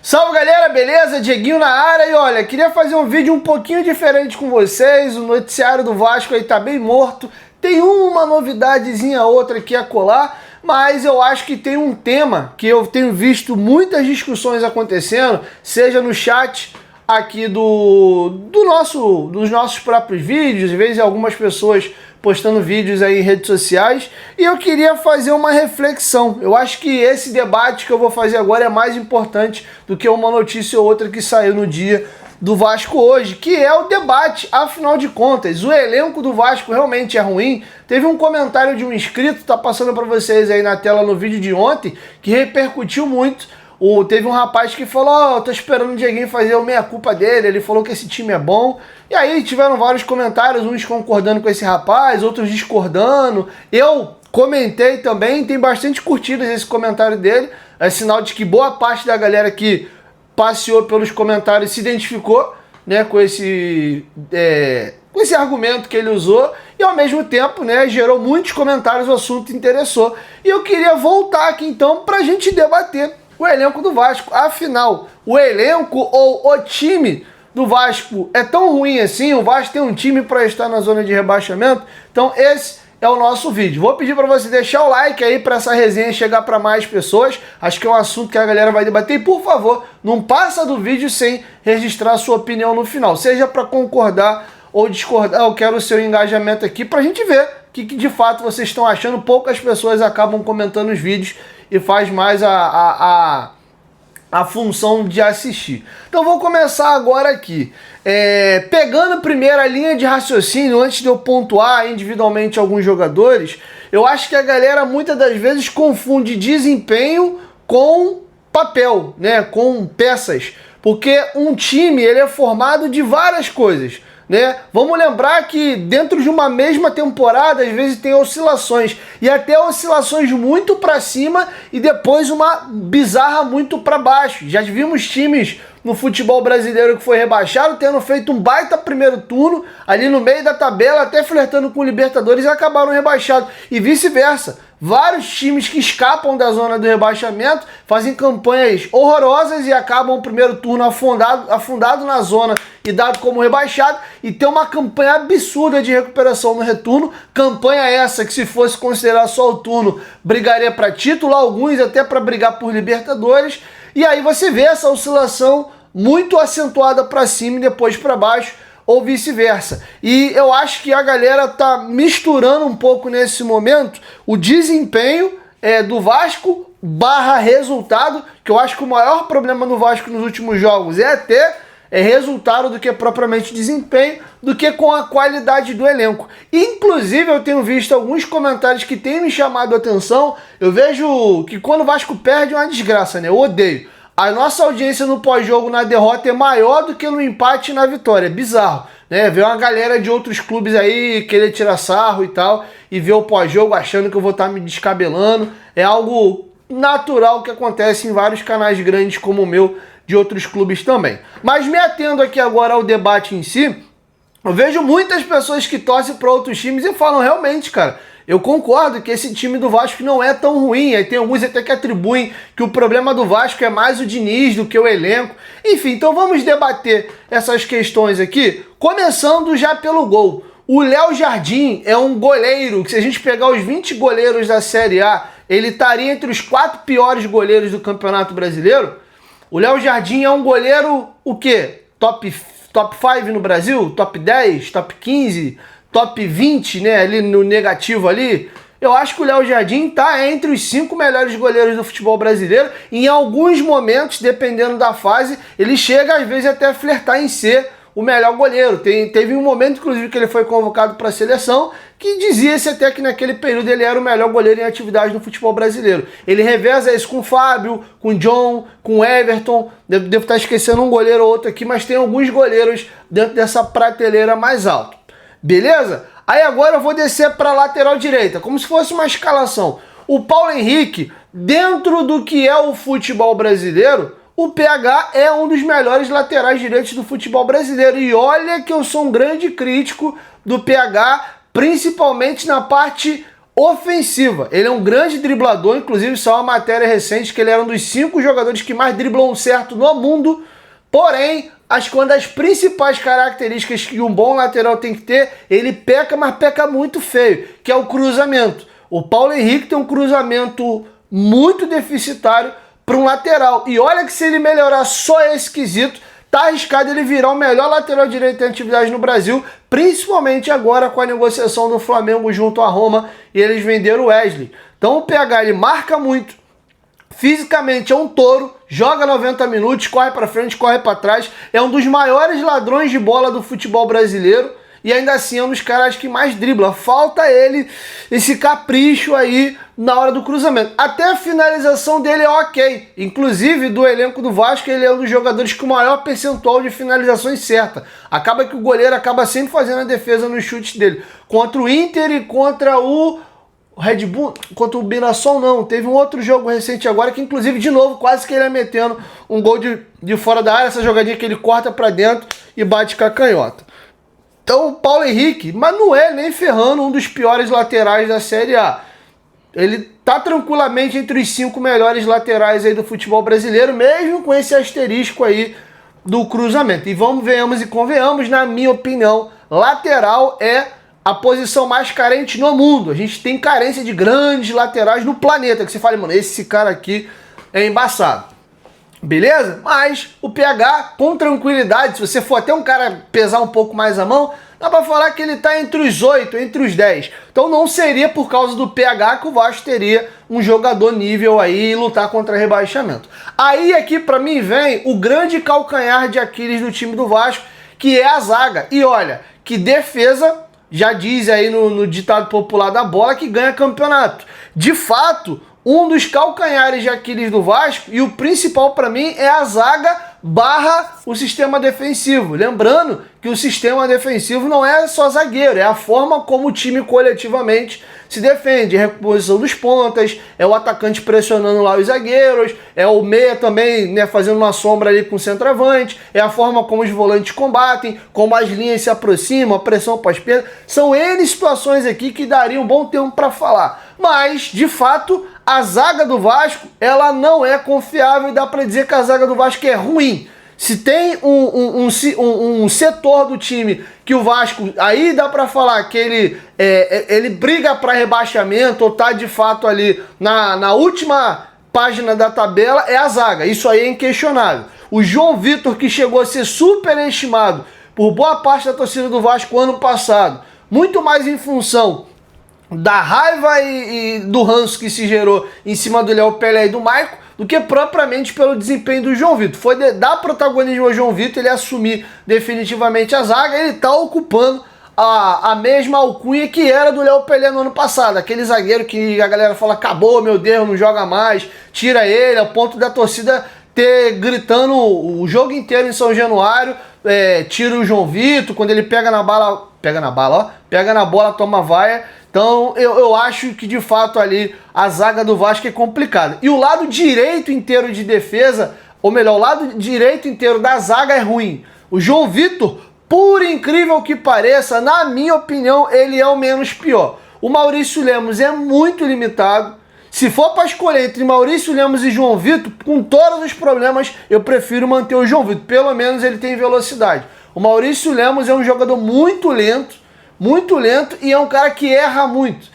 Salve galera, beleza? Dieguinho na área e olha, queria fazer um vídeo um pouquinho diferente com vocês. O noticiário do Vasco aí tá bem morto. Tem uma novidadezinha outra aqui a colar, mas eu acho que tem um tema que eu tenho visto muitas discussões acontecendo, seja no chat aqui dos nossos próprios vídeos, às vezes algumas pessoas postando vídeos aí em redes sociais, e eu queria fazer uma reflexão. Eu acho que esse debate que eu vou fazer agora é mais importante do que uma notícia ou outra que saiu no dia do Vasco hoje, que é o debate. Afinal de contas, o elenco do Vasco realmente é ruim? Teve um comentário de um inscrito, tá passando para vocês aí na tela no vídeo de ontem, que repercutiu muito. Teve um rapaz que falou, eu tô esperando o Dieguinho fazer o meia-culpa dele, ele falou que esse time é bom. E aí tiveram vários comentários, uns concordando com esse rapaz, outros discordando. Eu comentei também, tem bastante curtidas esse comentário dele. É sinal de que boa parte da galera que passeou pelos comentários se identificou, né, com esse argumento que ele usou. E ao mesmo tempo, né, gerou muitos comentários, o assunto interessou. E eu queria voltar aqui então pra gente debater o elenco do Vasco. Afinal, o elenco ou o time do Vasco é tão ruim assim? O Vasco tem um time para estar na zona de rebaixamento? Então esse é o nosso vídeo. Vou pedir para você deixar o like aí para essa resenha chegar para mais pessoas. Acho que é um assunto que a galera vai debater. E por favor, não passa do vídeo sem registrar a sua opinião no final. Seja para concordar ou discordar, eu quero o seu engajamento aqui para a gente ver o que de fato vocês estão achando. Poucas pessoas acabam comentando os vídeos e faz mais a função de assistir. Então vou começar agora aqui. Pegando primeiro a linha de raciocínio, antes de eu pontuar individualmente alguns jogadores, eu acho que a galera muitas das vezes confunde desempenho com papel, né, com peças. Porque um time ele é formado de várias coisas, né? Vamos lembrar que dentro de uma mesma temporada às vezes tem oscilações, e até oscilações muito para cima e depois uma bizarra muito para baixo. Já vimos times no futebol brasileiro que foi rebaixado tendo feito um baita primeiro turno ali no meio da tabela, até flertando com o Libertadores, e acabaram rebaixados, e vice-versa. Vários times que escapam da zona do rebaixamento fazem campanhas horrorosas e acabam o primeiro turno afundado na zona e dado como rebaixado, e tem uma campanha absurda de recuperação no retorno. Campanha essa que, se fosse considerar só o turno, brigaria para título, alguns até para brigar por Libertadores. E aí você vê essa oscilação muito acentuada para cima e depois para baixo, ou vice-versa. E eu acho que a galera tá misturando um pouco nesse momento o desempenho do Vasco barra resultado, que eu acho que o maior problema do Vasco nos últimos jogos é até resultado do que propriamente desempenho, do que com a qualidade do elenco. Inclusive eu tenho visto alguns comentários que têm me chamado a atenção. Eu vejo que quando o Vasco perde é uma desgraça, né? Eu odeio. A nossa audiência no pós-jogo na derrota é maior do que no empate e na vitória. É bizarro, né? Ver uma galera de outros clubes aí querer tirar sarro e tal, e ver o pós-jogo achando que eu vou estar me descabelando. É algo natural que acontece em vários canais grandes como o meu, de outros clubes também. Mas me atendo aqui agora ao debate em si, eu vejo muitas pessoas que torcem para outros times e falam, realmente, cara, eu concordo que esse time do Vasco não é tão ruim. Aí tem alguns até que atribuem que o problema do Vasco é mais o Diniz do que o elenco. Enfim, então vamos debater essas questões aqui, começando já pelo gol. O Léo Jardim é um goleiro que, se a gente pegar os 20 goleiros da Série A, ele estaria entre os 4 piores goleiros do Campeonato Brasileiro. O Léo Jardim é um goleiro, o quê? Top 5 no Brasil? Top 10? Top 15? Top 20, né, ali no negativo ali. Eu acho que o Léo Jardim tá entre os 5 melhores goleiros do futebol brasileiro. Em alguns momentos, dependendo da fase, ele chega às vezes até a flertar em ser o melhor goleiro. Teve um momento, inclusive, que ele foi convocado para a seleção, que dizia-se até que naquele período ele era o melhor goleiro em atividade no futebol brasileiro. Ele reveza isso com o Fábio, com o John, com o Everton. Devo estar esquecendo um goleiro ou outro aqui, mas tem alguns goleiros dentro dessa prateleira mais alta. Beleza? Aí agora eu vou descer para a lateral direita, como se fosse uma escalação. O Paulo Henrique, dentro do que é o futebol brasileiro, o PH é um dos melhores laterais direitos do futebol brasileiro. E olha que eu sou um grande crítico do PH, principalmente na parte ofensiva. Ele é um grande driblador, inclusive saiu uma matéria recente que ele era um dos 5 jogadores que mais driblam certo no mundo, porém, acho que uma das principais características que um bom lateral tem que ter, ele peca, mas peca muito feio, que é o cruzamento. O Paulo Henrique tem um cruzamento muito deficitário para um lateral, e olha que se ele melhorar só esse quesito, tá arriscado ele virar o melhor lateral direito em atividade no Brasil, principalmente agora com a negociação do Flamengo junto à Roma e eles venderam o Wesley. Então o PH ele marca muito, fisicamente é um touro, joga 90 minutos, corre para frente, corre para trás, é um dos maiores ladrões de bola do futebol brasileiro e ainda assim é um dos caras que mais dribla. Falta ele esse capricho aí na hora do cruzamento. Até a finalização dele é ok. Inclusive, do elenco do Vasco, ele é um dos jogadores com o maior percentual de finalizações certa. Acaba que o goleiro acaba sempre fazendo a defesa nos chutes dele. Contra o Inter e contra o Red Bull, contra o Mirassol não. Teve um outro jogo recente agora que, inclusive, de novo, quase que ele é metendo um gol de fora da área. Essa jogadinha que ele corta para dentro e bate com a canhota. Então o Paulo Henrique, mas não é nem ferrando um dos piores laterais da Série A. Ele tá tranquilamente entre os 5 melhores laterais aí do futebol brasileiro, mesmo com esse asterisco aí do cruzamento. E venhamos e convenhamos, na minha opinião, lateral é a posição mais carente no mundo. A gente tem carência de grandes laterais no planeta, que você fala, mano, esse cara aqui é embaçado. Beleza? Mas o PH, com tranquilidade, se você for até um cara pesar um pouco mais a mão, dá pra falar que ele tá entre os 8, entre os 10. Então não seria por causa do PH que o Vasco teria um jogador nível aí e lutar contra rebaixamento. Aí aqui pra mim vem o grande calcanhar de Aquiles do time do Vasco, que é a zaga. E olha, que defesa, já diz aí no ditado popular da bola, que ganha campeonato. De fato, um dos calcanhares de Aquiles do Vasco, e o principal para mim é a zaga barra o sistema defensivo. Lembrando que o sistema defensivo não é só zagueiro, é a forma como o time coletivamente se defende, a reposição dos pontas, é o atacante pressionando lá os zagueiros, é o meia também, né, fazendo uma sombra ali com o centroavante, é a forma como os volantes combatem, como as linhas se aproximam, a pressão pós-perda. São N situações aqui que daria um bom tempo para falar. Mas, de fato, a zaga do Vasco, ela não é confiável e dá para dizer que a zaga do Vasco é ruim. Se tem um setor do time que o Vasco, aí dá para falar que ele briga para rebaixamento ou tá de fato ali na última página da tabela, é a zaga. Isso aí é inquestionável. O João Vitor, que chegou a ser superestimado por boa parte da torcida do Vasco ano passado, muito mais em função da raiva e do ranço que se gerou em cima do Léo Pelé e do Maicon, do que propriamente pelo desempenho do João Vitor. Foi dar protagonismo ao João Vitor, ele assumir definitivamente a zaga, ele tá ocupando a mesma alcunha que era do Léo Pelé no ano passado, aquele zagueiro que a galera fala, acabou, meu Deus, não joga mais, tira ele, ao ponto da torcida ter gritando o jogo inteiro em São Januário, tira o João Vitor, quando ele pega na bola, toma vaia. Então eu acho que de fato ali a zaga do Vasco é complicada. E o lado direito inteiro de defesa, ou melhor, o lado direito inteiro da zaga é ruim. O João Vitor, por incrível que pareça, na minha opinião, ele é o menos pior. O Maurício Lemos é muito limitado. Se for para escolher entre Maurício Lemos e João Vitor, com todos os problemas, eu prefiro manter o João Vitor. Pelo menos ele tem velocidade. O Maurício Lemos é um jogador muito lento e é um cara que erra muito.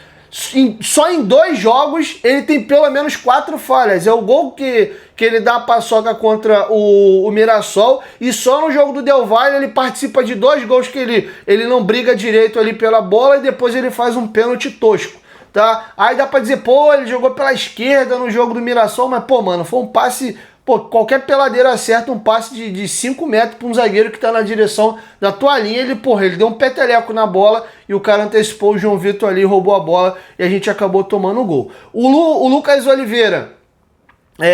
Só em 2 jogos ele tem pelo menos 4 falhas. É o gol que ele dá a paçoca contra o Mirassol, e só no jogo do Del Valle ele participa de 2 gols que ele não briga direito ali pela bola e depois ele faz um pênalti tosco, tá? Aí dá pra dizer, pô, ele jogou pela esquerda no jogo do Mirassol, mas pô, mano, foi um passe... Pô, qualquer peladeiro acerta um passe de 5 metros para um zagueiro que tá na direção da tua linha. Ele deu um peteleco na bola e o cara antecipou o João Vitor ali, roubou a bola e a gente acabou tomando o gol. O Lucas Oliveira,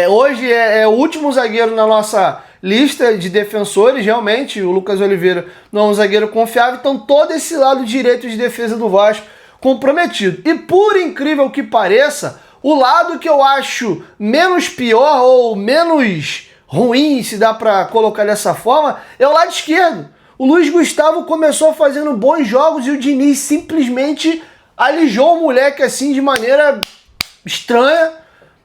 hoje é o último zagueiro na nossa lista de defensores. Realmente, o Lucas Oliveira não é um zagueiro confiável, então todo esse lado direito de defesa do Vasco comprometido. E por incrível que pareça, o lado que eu acho menos pior ou menos ruim, se dá para colocar dessa forma, é o lado esquerdo. O Luiz Gustavo começou fazendo bons jogos e o Diniz simplesmente alijou o moleque assim de maneira estranha.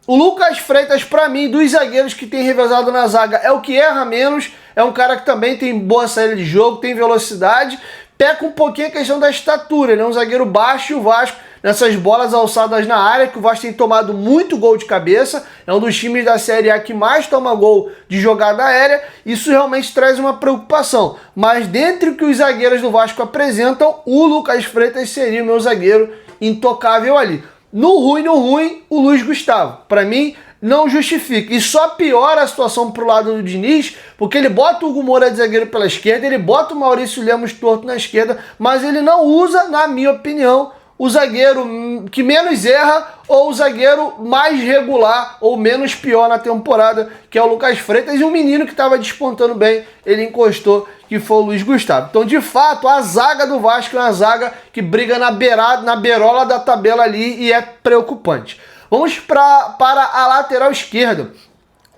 O Lucas Freitas, pra mim, dos zagueiros que tem revezado na zaga, é o que erra menos. É um cara que também tem boa saída de jogo, tem velocidade. Peca um pouquinho a questão da estatura. Ele é um zagueiro baixo e o Vasco, nessas bolas alçadas na área, que o Vasco tem tomado muito gol de cabeça. É um dos times da Série A que mais toma gol de jogada aérea. Isso realmente traz uma preocupação. Mas dentre o que os zagueiros do Vasco apresentam, o Lucas Freitas seria o meu zagueiro intocável ali. No ruim, o Luiz Gustavo. Para mim, não justifica. E só piora a situação pro lado do Diniz, porque ele bota o Hugo Moura de zagueiro pela esquerda, ele bota o Maurício Lemos torto na esquerda, mas ele não usa, na minha opinião, o zagueiro que menos erra ou o zagueiro mais regular ou menos pior na temporada, que é o Lucas Freitas, e um menino que estava despontando bem, ele encostou, que foi o Luiz Gustavo. Então, de fato, a zaga do Vasco é uma zaga que briga na beirola da tabela ali e é preocupante. Vamos para a lateral esquerda.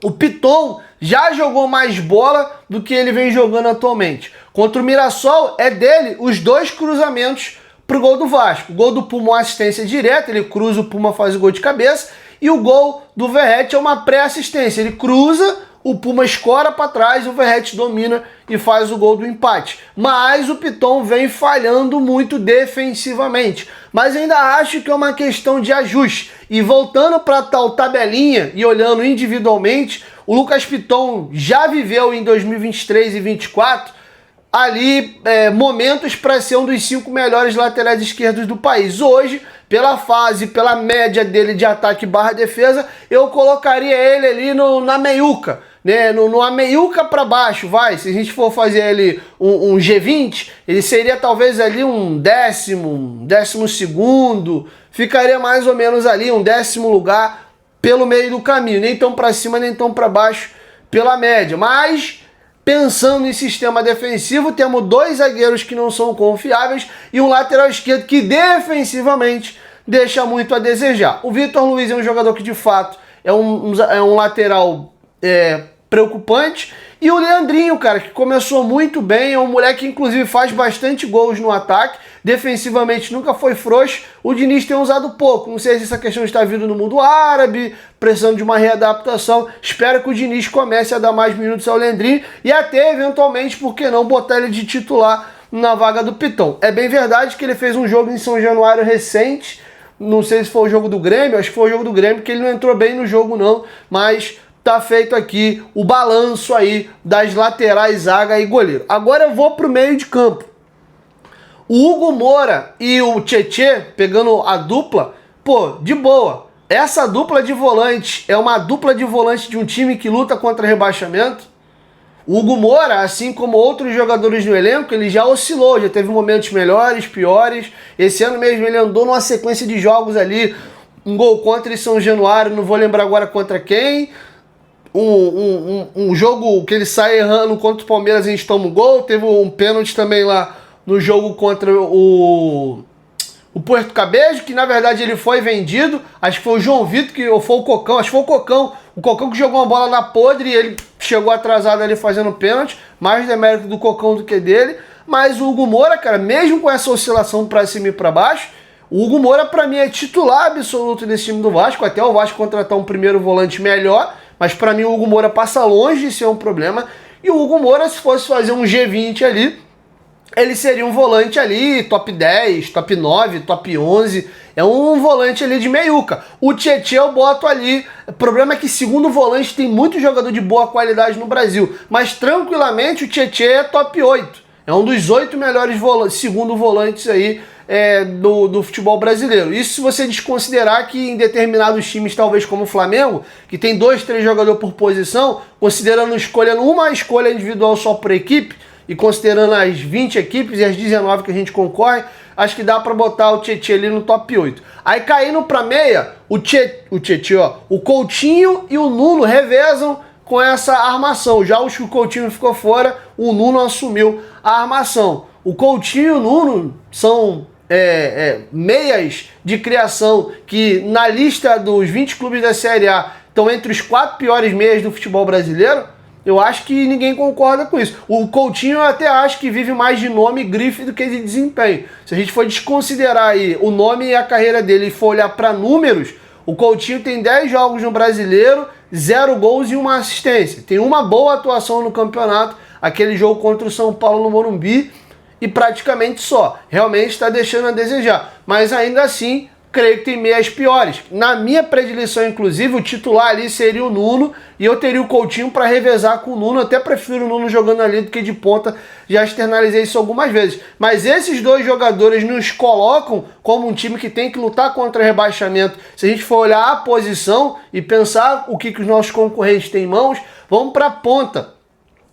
O Piton já jogou mais bola do que ele vem jogando atualmente. Contra o Mirassol, é dele os 2 cruzamentos pro gol do Vasco. O gol do Puma é uma assistência direta, ele cruza, o Puma faz o gol de cabeça, e o gol do Verratti é uma pré-assistência. Ele cruza, o Puma escora para trás, o Verratti domina e faz o gol do empate. Mas o Piton vem falhando muito defensivamente. Mas ainda acho que é uma questão de ajuste. E voltando para tal tabelinha e olhando individualmente, o Lucas Piton já viveu em 2023 e 2024 ali momentos para ser um dos 5 melhores laterais esquerdos do país. Hoje, pela fase, pela média dele de ataque barra defesa, eu colocaria ele ali na meiuca, né? No meiuca para baixo, vai. Se a gente for fazer ali um G20, ele seria talvez ali um 12º, ficaria mais ou menos ali um 10º lugar pelo meio do caminho, nem tão para cima, nem tão para baixo pela média, mas pensando em sistema defensivo, temos 2 zagueiros que não são confiáveis e um lateral esquerdo que defensivamente deixa muito a desejar. O Vitor Luiz é um jogador que de fato é um lateral preocupante. E o Leandrinho, cara, que começou muito bem, é um moleque que inclusive faz bastante gols no ataque, defensivamente nunca foi frouxo. O Diniz tem usado pouco, não sei se essa questão está vindo no mundo árabe, precisando de uma readaptação. Espero que o Diniz comece a dar mais minutos ao Leandrinho e até eventualmente, por que não, botar ele de titular na vaga do Piton. É bem verdade que ele fez um jogo em São Januário recente, não sei se foi o jogo do Grêmio, acho que foi o jogo do Grêmio, que ele não entrou bem no jogo não, mas tá feito aqui o balanço aí das laterais, zaga e goleiro. Agora eu vou pro meio de campo. O Hugo Moura e o Tietê, pegando a dupla, pô, de boa. Essa dupla de volante é uma dupla de volante de um time que luta contra rebaixamento. O Hugo Moura, assim como outros jogadores no elenco, ele já oscilou, já teve momentos melhores, piores. Esse ano mesmo ele andou numa sequência de jogos ali, um gol contra São Januário, não vou lembrar agora contra quem. Um jogo que ele sai errando contra o Palmeiras, a gente toma um gol. Teve um pênalti também lá no jogo contra o Puerto Cabello, que na verdade ele foi vendido. Acho que foi o João Vitor, ou foi o Cocão, acho que foi o Cocão. O Cocão que jogou uma bola na podre e ele chegou atrasado ali fazendo pênalti. Mais demérito do Cocão do que dele. Mas o Hugo Moura, cara, mesmo com essa oscilação pra cima e pra baixo, o Hugo Moura pra mim é titular absoluto desse time do Vasco. Até o Vasco contratar um primeiro volante melhor. Mas para mim o Hugo Moura passa longe de ser um problema. E o Hugo Moura, se fosse fazer um G20 ali, ele seria um volante ali, top 10, top 9, top 11. É um volante ali de meiuca. O Tietê eu boto ali. O problema é que segundo volante tem muito jogador de boa qualidade no Brasil. Mas tranquilamente o Tietê é top 8. É um dos 8 melhores segundo volantes aí do futebol brasileiro. Isso se você desconsiderar que em determinados times, talvez como o Flamengo, que tem 2, 3 jogadores por posição, considerando uma escolha individual só por equipe, e considerando as 20 equipes e as 19 que a gente concorre, acho que dá para botar o Tietê ali no top 8. Aí caindo para meia, o Coutinho e o Nuno revezam com essa armação. Já os que o Coutinho ficou fora, o Nuno assumiu a armação. O Coutinho e o Nuno são meias de criação que na lista dos 20 clubes da Série A estão entre os 4 piores meias do futebol brasileiro. Eu acho que ninguém concorda com isso. O Coutinho eu até acho que vive mais de nome e grife do que de desempenho. Se a gente for desconsiderar aí o nome e a carreira dele e for olhar para números, o Coutinho tem 10 jogos no Brasileiro, 0 gols e 1 assistência. Tem uma boa atuação no campeonato, aquele jogo contra o São Paulo no Morumbi, e praticamente só. Realmente está deixando a desejar. Mas ainda assim, creio que tem meias piores. Na minha predileção, inclusive, o titular ali seria o Nuno, e eu teria o Coutinho para revezar com o Nuno. Até prefiro o Nuno jogando ali do que de ponta, já externalizei isso algumas vezes. Mas esses dois jogadores nos colocam como um time que tem que lutar contra o rebaixamento. Se a gente for olhar a posição e pensar o que os nossos concorrentes têm em mãos, vamos para a ponta.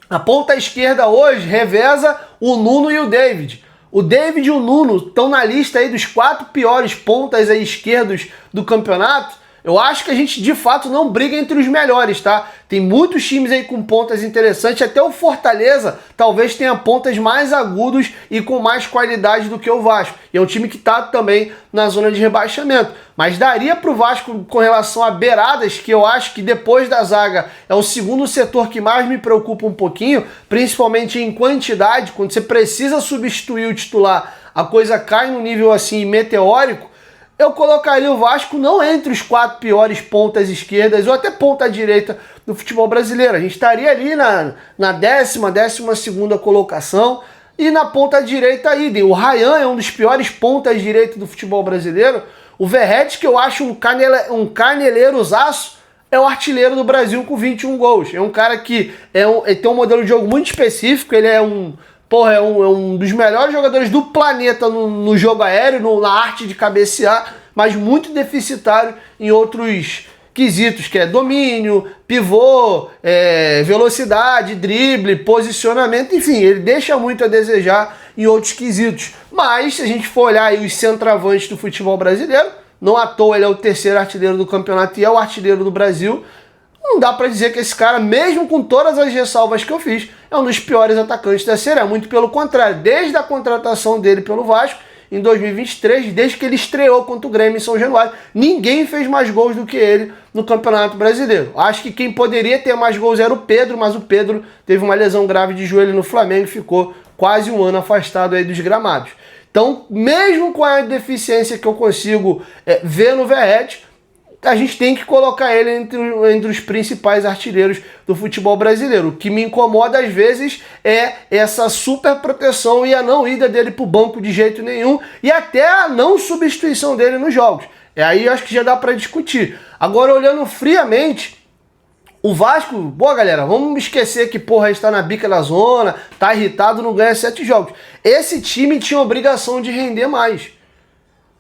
A ponta esquerda hoje reveza o Nuno e o David. O David e o Nuno estão na lista aí dos 4 piores pontas aí esquerdos do campeonato. Eu acho que a gente, de fato, não briga entre os melhores, tá? Tem muitos times aí com pontas interessantes. Até o Fortaleza talvez tenha pontas mais agudos e com mais qualidade do que o Vasco. E é um time que está também na zona de rebaixamento. Mas daria para o Vasco, com relação a beiradas, que eu acho que depois da zaga é o segundo setor que mais me preocupa um pouquinho, principalmente em quantidade. Quando você precisa substituir o titular, a coisa cai num nível assim meteórico. Eu colocaria o Vasco não entre os 4 piores pontas esquerdas ou até ponta direita do futebol brasileiro. A gente estaria ali na 12ª colocação, e na ponta direita idem. O Ryan é um dos piores pontas direitas do futebol brasileiro. O Verratti, que eu acho um caneleirozaço, é o artilheiro do Brasil com 21 gols. É um cara que ele tem um modelo de jogo muito específico, ele é um dos melhores jogadores do planeta no jogo aéreo, na arte de cabecear, mas muito deficitário em outros quesitos, que é domínio, pivô, velocidade, drible, posicionamento, enfim, ele deixa muito a desejar em outros quesitos. Mas, se a gente for olhar aí os centroavantes do futebol brasileiro, não à toa ele é o 3º artilheiro do campeonato e é o artilheiro do Brasil. Não dá pra dizer que esse cara, mesmo com todas as ressalvas que eu fiz, é um dos piores atacantes da Série A. Muito pelo contrário, desde a contratação dele pelo Vasco, em 2023, desde que ele estreou contra o Grêmio em São Januário, ninguém fez mais gols do que ele no Campeonato Brasileiro. Acho que quem poderia ter mais gols era o Pedro, mas o Pedro teve uma lesão grave de joelho no Flamengo e ficou quase um ano afastado aí dos gramados. Então, mesmo com a deficiência que eu consigo ver no Verratti, a gente tem que colocar ele entre os principais artilheiros do futebol brasileiro. O que me incomoda às vezes é essa super proteção e a não ida dele para o banco de jeito nenhum, e até a não substituição dele nos jogos. Aí eu acho que já dá para discutir. Agora, olhando friamente, o Vasco, boa galera, vamos esquecer que porra está na bica da zona, tá irritado, não ganha 7 jogos. Esse time tinha obrigação de render mais.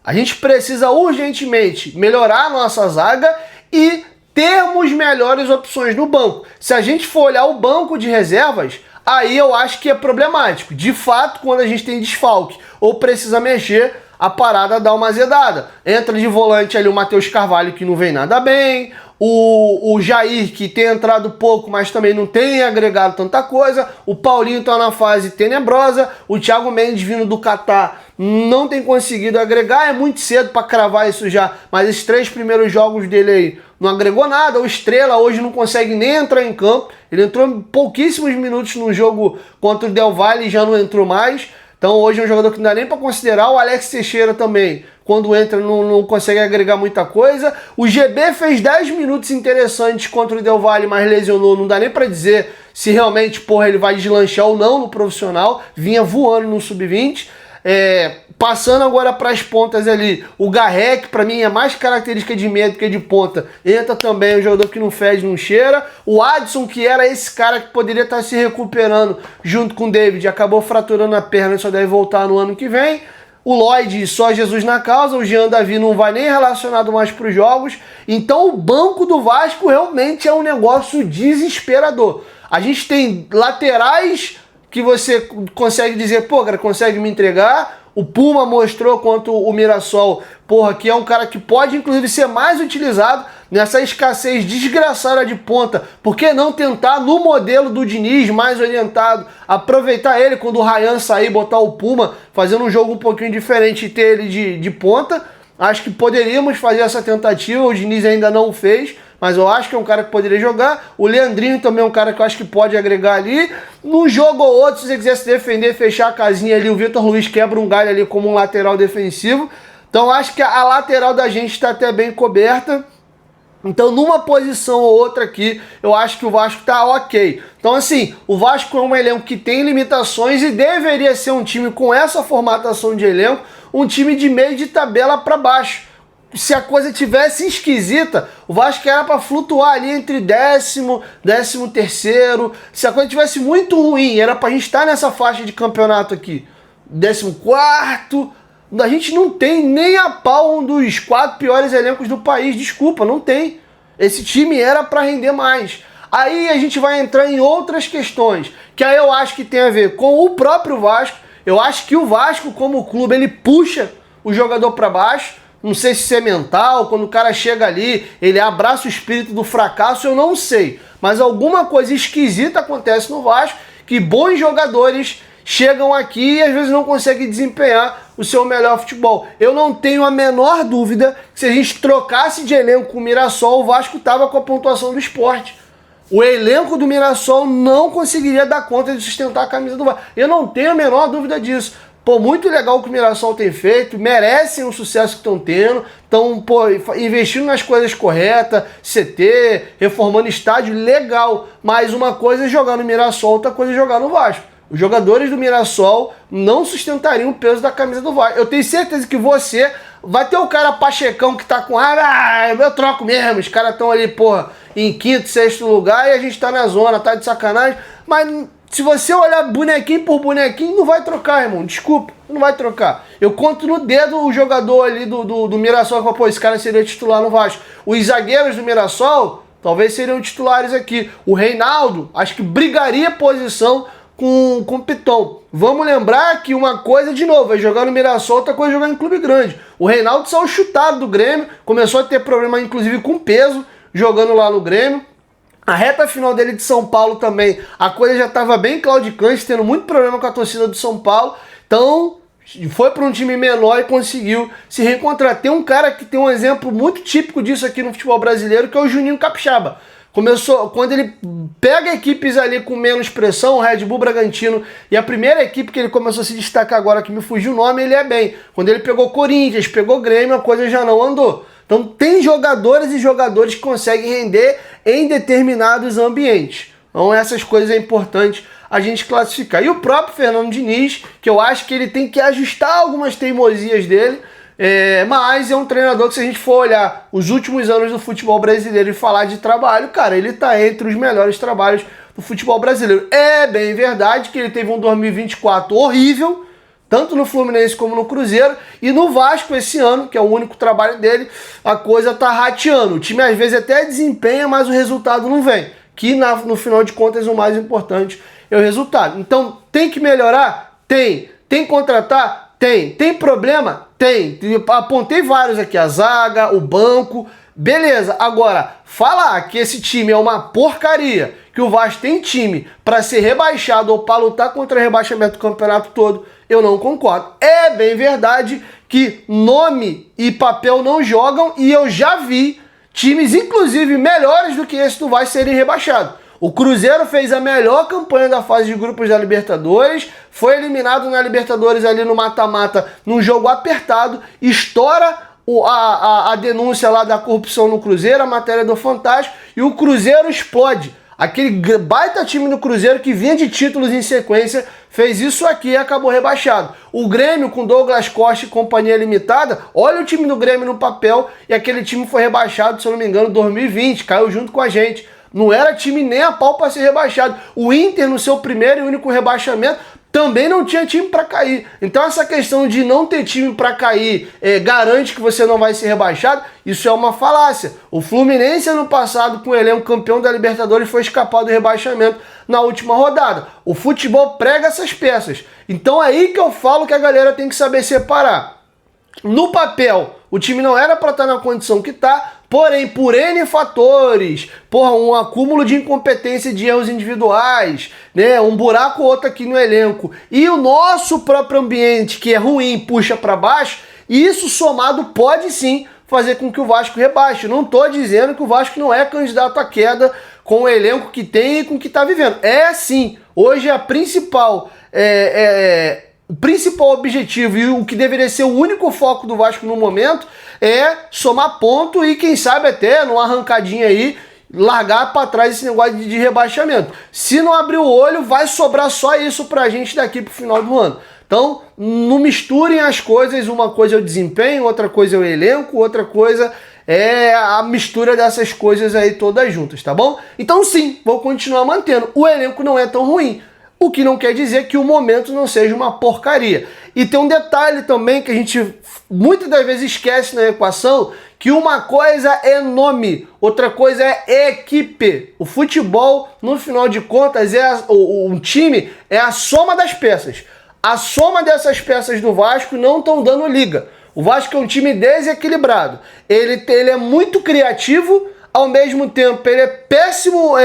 A gente precisa urgentemente melhorar a nossa zaga e termos melhores opções no banco. Se a gente for olhar o banco de reservas, aí eu acho que é problemático. De fato, quando a gente tem desfalque ou precisa mexer, a parada dá uma azedada. Entra de volante ali o Matheus Carvalho, que não vem nada bem. O Jair, que tem entrado pouco, mas também não tem agregado tanta coisa. O Paulinho está na fase tenebrosa. O Thiago Mendes, vindo do Catar, não tem conseguido agregar. É muito cedo para cravar isso já, mas esses 3 primeiros jogos dele aí não agregou nada. O Estrela hoje não consegue nem entrar em campo. Ele entrou pouquíssimos minutos no jogo contra o Del Valle e já não entrou mais. Então hoje é um jogador que não dá nem para considerar. O Alex Teixeira também, quando entra, não consegue agregar muita coisa. O GB fez 10 minutos interessantes contra o Del Valle, mas lesionou. Não dá nem para dizer se realmente, porra, ele vai deslanchar ou não no profissional. Vinha voando no sub-20. Passando agora para as pontas ali, o Garré, que para mim é mais característica de meia do que de ponta, entra também, um jogador que não fede, não cheira. O Adson, que era esse cara que poderia estar se recuperando junto com o David, acabou fraturando a perna e só deve voltar no ano que vem. O Lloyd, só Jesus na causa. O Jean Davi não vai nem relacionado mais para os jogos. Então o banco do Vasco realmente é um negócio desesperador. A gente tem laterais que você consegue dizer, pô, cara, consegue me entregar. O Puma mostrou quanto o Mirassol, porra, que é um cara que pode inclusive ser mais utilizado nessa escassez desgraçada de ponta. Por que não tentar, no modelo do Diniz, mais orientado, aproveitar ele quando o Ryan sair, botar o Puma, fazendo um jogo um pouquinho diferente e ter ele de ponta? Acho que poderíamos fazer essa tentativa, o Diniz ainda não fez, mas eu acho que é um cara que poderia jogar. O Leandrinho também é um cara que eu acho que pode agregar ali. Num jogo ou outro, se você quiser se defender, fechar a casinha ali, o Vitor Luiz quebra um galho ali como um lateral defensivo. Então acho que a lateral da gente está até bem coberta. Então, numa posição ou outra aqui, eu acho que o Vasco tá ok. Então, assim, o Vasco é um elenco que tem limitações e deveria ser um time com essa formatação de elenco, um time de meio de tabela para baixo. Se a coisa tivesse esquisita, o Vasco era para flutuar ali entre 10º, 13º. Se a coisa tivesse muito ruim, era pra gente estar nessa faixa de campeonato aqui. 14º. A gente não tem nem a pau um dos 4 piores elencos do país, desculpa, não tem. Esse time era para render mais. Aí a gente vai entrar em outras questões, que aí eu acho que tem a ver com o próprio Vasco. Eu acho que o Vasco, como clube, ele puxa o jogador para baixo. Não sei se isso é mental, quando o cara chega ali, ele abraça o espírito do fracasso, eu não sei. Mas alguma coisa esquisita acontece no Vasco, que bons jogadores chegam aqui e às vezes não conseguem desempenhar o seu melhor futebol. Eu não tenho a menor dúvida que se a gente trocasse de elenco com o Mirassol, o Vasco estava com a pontuação do Sport. O elenco do Mirassol não conseguiria dar conta de sustentar a camisa do Vasco. Eu não tenho a menor dúvida disso. Pô, muito legal o que o Mirassol tem feito, merecem o sucesso que estão tendo, estão, pô, investindo nas coisas corretas, CT, reformando estádio, legal. Mas uma coisa é jogar no Mirassol, outra coisa é jogar no Vasco. Os jogadores do Mirassol não sustentariam o peso da camisa do Vasco. Eu tenho certeza que você vai ter o cara pachecão que tá com eu troco mesmo. Os caras estão ali, porra, em 5º, 6º lugar e a gente tá na zona, tá de sacanagem. Mas se você olhar bonequinho por bonequinho, não vai trocar, irmão. Desculpa, não vai trocar. Eu conto no dedo o jogador ali do Mirassol que fala, pô, esse cara seria titular no Vasco. Os zagueiros do Mirassol talvez seriam titulares aqui. O Reinaldo, acho que brigaria posição com o Piton. Vamos lembrar que uma coisa, de novo, é jogar no Mirassol, outra coisa é jogar em clube grande. O Reinaldo saiu chutado do Grêmio, começou a ter problema inclusive com peso, jogando lá no Grêmio. A reta final dele de São Paulo também, a coisa já estava bem claudicante, tendo muito problema com a torcida do São Paulo. Então, foi para um time menor e conseguiu se reencontrar. Tem um cara que tem um exemplo muito típico disso aqui no futebol brasileiro, que é o Juninho Capixaba. Começou, quando ele pega equipes ali com menos pressão, o Red Bull Bragantino, e a primeira equipe que ele começou a se destacar agora, que me fugiu o nome, ele é bem. Quando ele pegou Corinthians, pegou Grêmio, a coisa já não andou. Então tem jogadores e jogadores que conseguem render em determinados ambientes. Então essas coisas é importante a gente classificar. E o próprio Fernando Diniz, que eu acho que ele tem que ajustar algumas teimosias dele, mas é um treinador que, se a gente for olhar os últimos anos do futebol brasileiro e falar de trabalho, cara, ele tá entre os melhores trabalhos do futebol brasileiro. É bem verdade que ele teve um 2024 horrível, tanto no Fluminense como no Cruzeiro, e no Vasco esse ano, que é o único trabalho dele, a coisa tá rateando. O time às vezes até desempenha, mas o resultado não vem. Que no final de contas o mais importante é o resultado. Então tem que melhorar? Tem. Tem que contratar? Tem. Tem problema? Tem. Apontei vários aqui, a zaga, o banco, beleza. Agora, falar que esse time é uma porcaria, que o Vasco tem time para ser rebaixado ou para lutar contra o rebaixamento do campeonato todo, eu não concordo. É bem verdade que nome e papel não jogam, e eu já vi times, inclusive melhores do que esse do Vasco, serem rebaixados. O Cruzeiro fez a melhor campanha da fase de grupos da Libertadores, foi eliminado na Libertadores ali no mata-mata, num jogo apertado, estoura a denúncia lá da corrupção no Cruzeiro, a matéria do Fantástico, e o Cruzeiro explode. Aquele baita time do Cruzeiro que vinha de títulos em sequência, fez isso aqui e acabou rebaixado. O Grêmio com Douglas Costa e companhia limitada, olha o time do Grêmio no papel, e aquele time foi rebaixado, se eu não me engano, em 2020, caiu junto com a gente. Não era time nem a pau para ser rebaixado. O Inter, no seu primeiro e único rebaixamento, também não tinha time para cair. Então essa questão de não ter time para cair garante que você não vai ser rebaixado, isso é uma falácia. O Fluminense ano passado, com o elenco campeão da Libertadores, foi escapar do rebaixamento na última rodada. O futebol prega essas peças. Então é aí que eu falo que a galera tem que saber separar. No papel, o time não era para estar na condição que está, porém, por N fatores, um acúmulo de incompetência e de erros individuais, né, um buraco ou outro aqui no elenco, e o nosso próprio ambiente, que é ruim, puxa para baixo, isso somado pode sim fazer com que o Vasco rebaixe. Não estou dizendo que o Vasco não é candidato à queda com o elenco que tem e com o que está vivendo. É sim, hoje o principal objetivo e o que deveria ser o único foco do Vasco no momento é somar ponto e quem sabe até numa arrancadinha aí largar para trás esse negócio de rebaixamento. Se não abrir o olho, vai sobrar só isso pra gente daqui pro final do ano. Então, não misturem as coisas, uma coisa é o desempenho, outra coisa é o elenco, outra coisa é a mistura dessas coisas aí todas juntas, tá bom? Então sim, vou continuar mantendo. O elenco não é tão ruim, o que não quer dizer que o momento não seja uma porcaria. E tem um detalhe também que a gente muitas das vezes esquece na equação, que uma coisa é nome, outra coisa é equipe. O futebol, no final de contas, um time é a soma das peças. A soma dessas peças do Vasco não estão dando liga. O Vasco é um time desequilibrado. Ele é muito criativo, ao mesmo tempo ele é péssimo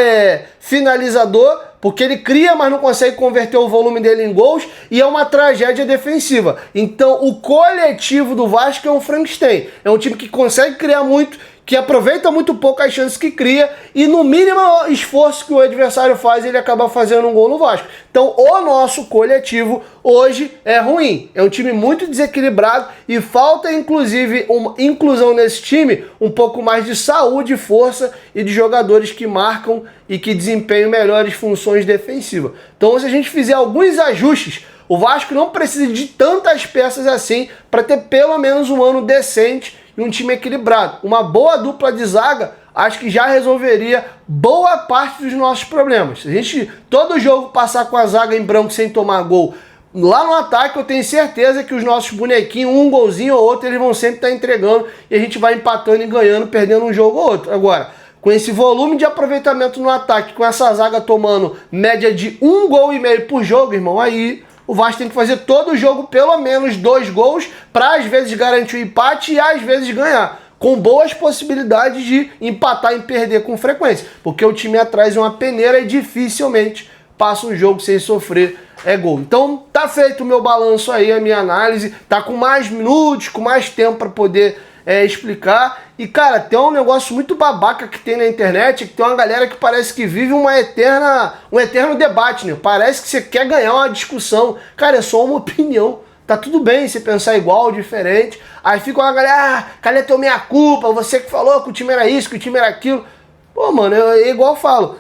finalizador, porque ele cria, mas não consegue converter o volume dele em gols, e é uma tragédia defensiva. Então o coletivo do Vasco é um Frankenstein. É um time que consegue criar muito, que aproveita muito pouco as chances que cria, e no mínimo esforço que o adversário faz, ele acaba fazendo um gol no Vasco. Então o nosso coletivo hoje é ruim. É um time muito desequilibrado e falta inclusive uma inclusão nesse time, um pouco mais de saúde, força e de jogadores que marcam e que desempenham melhores funções defensivas. Então se a gente fizer alguns ajustes, o Vasco não precisa de tantas peças assim para ter pelo menos um ano decente e um time equilibrado. Uma boa dupla de zaga, acho que já resolveria boa parte dos nossos problemas. Se a gente todo jogo passar com a zaga em branco sem tomar gol, lá no ataque eu tenho certeza que os nossos bonequinhos, um golzinho ou outro, eles vão sempre estar entregando e a gente vai empatando e ganhando, perdendo um jogo ou outro. Agora, com esse volume de aproveitamento no ataque, com essa zaga tomando média de 1,5 gols por jogo, irmão, aí o Vasco tem que fazer todo o jogo pelo menos 2 gols para às vezes garantir o empate e às vezes ganhar, com boas possibilidades de empatar e perder com frequência, porque o time atrás é uma peneira e dificilmente passa um jogo sem sofrer gol. Então tá feito o meu balanço aí, a minha análise, tá com mais minutos, com mais tempo para poder explicar. E cara, tem um negócio muito babaca que tem na internet, que tem uma galera que parece que vive um eterno debate, né? Parece que você quer ganhar uma discussão. Cara, é só uma opinião. Tá tudo bem você pensar igual, diferente. Aí fica uma galera, cadê teu meia culpa? Você que falou que o time era isso, que o time era aquilo. Pô, mano, é igual eu falo.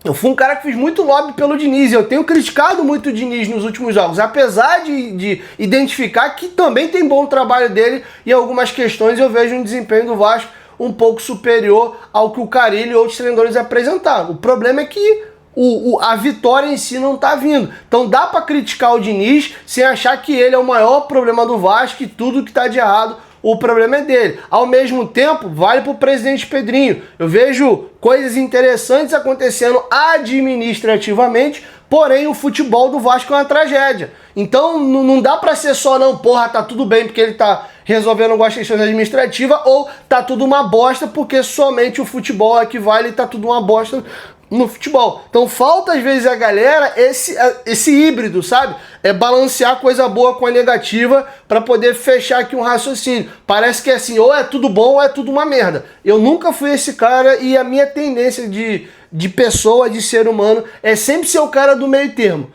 Eu fui um cara que fiz muito lobby pelo Diniz, eu tenho criticado muito o Diniz nos últimos jogos, apesar de identificar que também tem bom trabalho dele e algumas questões eu vejo um desempenho do Vasco um pouco superior ao que o Carille e outros treinadores apresentaram. O problema é que a vitória em si não tá vindo. Então dá para criticar o Diniz sem achar que ele é o maior problema do Vasco e tudo que tá de errado o problema é dele. Ao mesmo tempo, vale para o presidente Pedrinho. Eu vejo coisas interessantes acontecendo administrativamente, porém o futebol do Vasco é uma tragédia. Então não dá para ser só, não, porra, tá tudo bem porque ele tá resolvendo algumas questões administrativas, ou tá tudo uma bosta porque somente o futebol é que vale e tá tudo uma bosta no futebol. Então falta às vezes a galera esse híbrido, sabe? É balancear coisa boa com a negativa para poder fechar aqui um raciocínio. Parece que é assim, ou é tudo bom ou é tudo uma merda. Eu nunca fui esse cara e a minha tendência de pessoa, de ser humano, é sempre ser o cara do meio termo.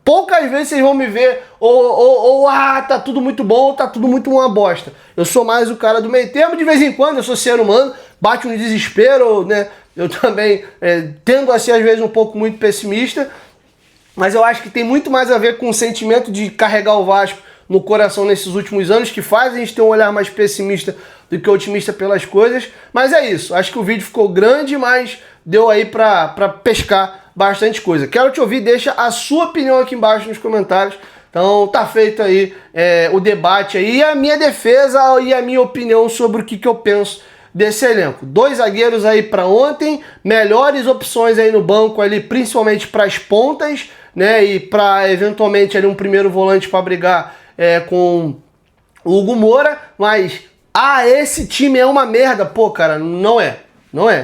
Poucas vezes vocês vão me ver tá tudo muito bom ou tá tudo muito uma bosta. Eu sou mais o cara do meio termo, de vez em quando eu sou ser humano, bate um desespero, né? Eu também tendo a ser às vezes um pouco muito pessimista, mas eu acho que tem muito mais a ver com o sentimento de carregar o Vasco no coração nesses últimos anos, que faz a gente ter um olhar mais pessimista do que otimista pelas coisas. Mas é isso, acho que o vídeo ficou grande, mas deu aí pra pescar bastante coisa. Quero te ouvir, deixa a sua opinião aqui embaixo nos comentários. Então tá feito aí o debate aí, a minha defesa e a minha opinião sobre o que eu penso desse elenco. 2 zagueiros aí para ontem, melhores opções aí no banco ali, principalmente para as pontas, né, e para eventualmente ali um primeiro volante para brigar com o Hugo Moura, mas esse time é uma merda. Pô, cara, não é.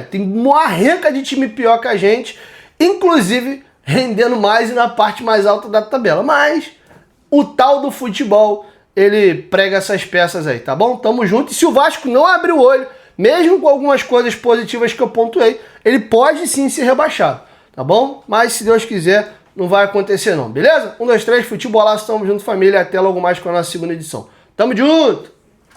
Tem uma renca de time pior que a gente, inclusive rendendo mais e na parte mais alta da tabela, mas o tal do futebol ele prega essas peças aí, tá bom? Tamo junto. E se o Vasco não abrir o olho, mesmo com algumas coisas positivas que eu pontuei, ele pode sim ser rebaixado, tá bom? Mas se Deus quiser, não vai acontecer não, beleza? 1, 2, 3, futebolaço, tamo junto, família. Até logo mais com a nossa segunda edição. Tamo junto!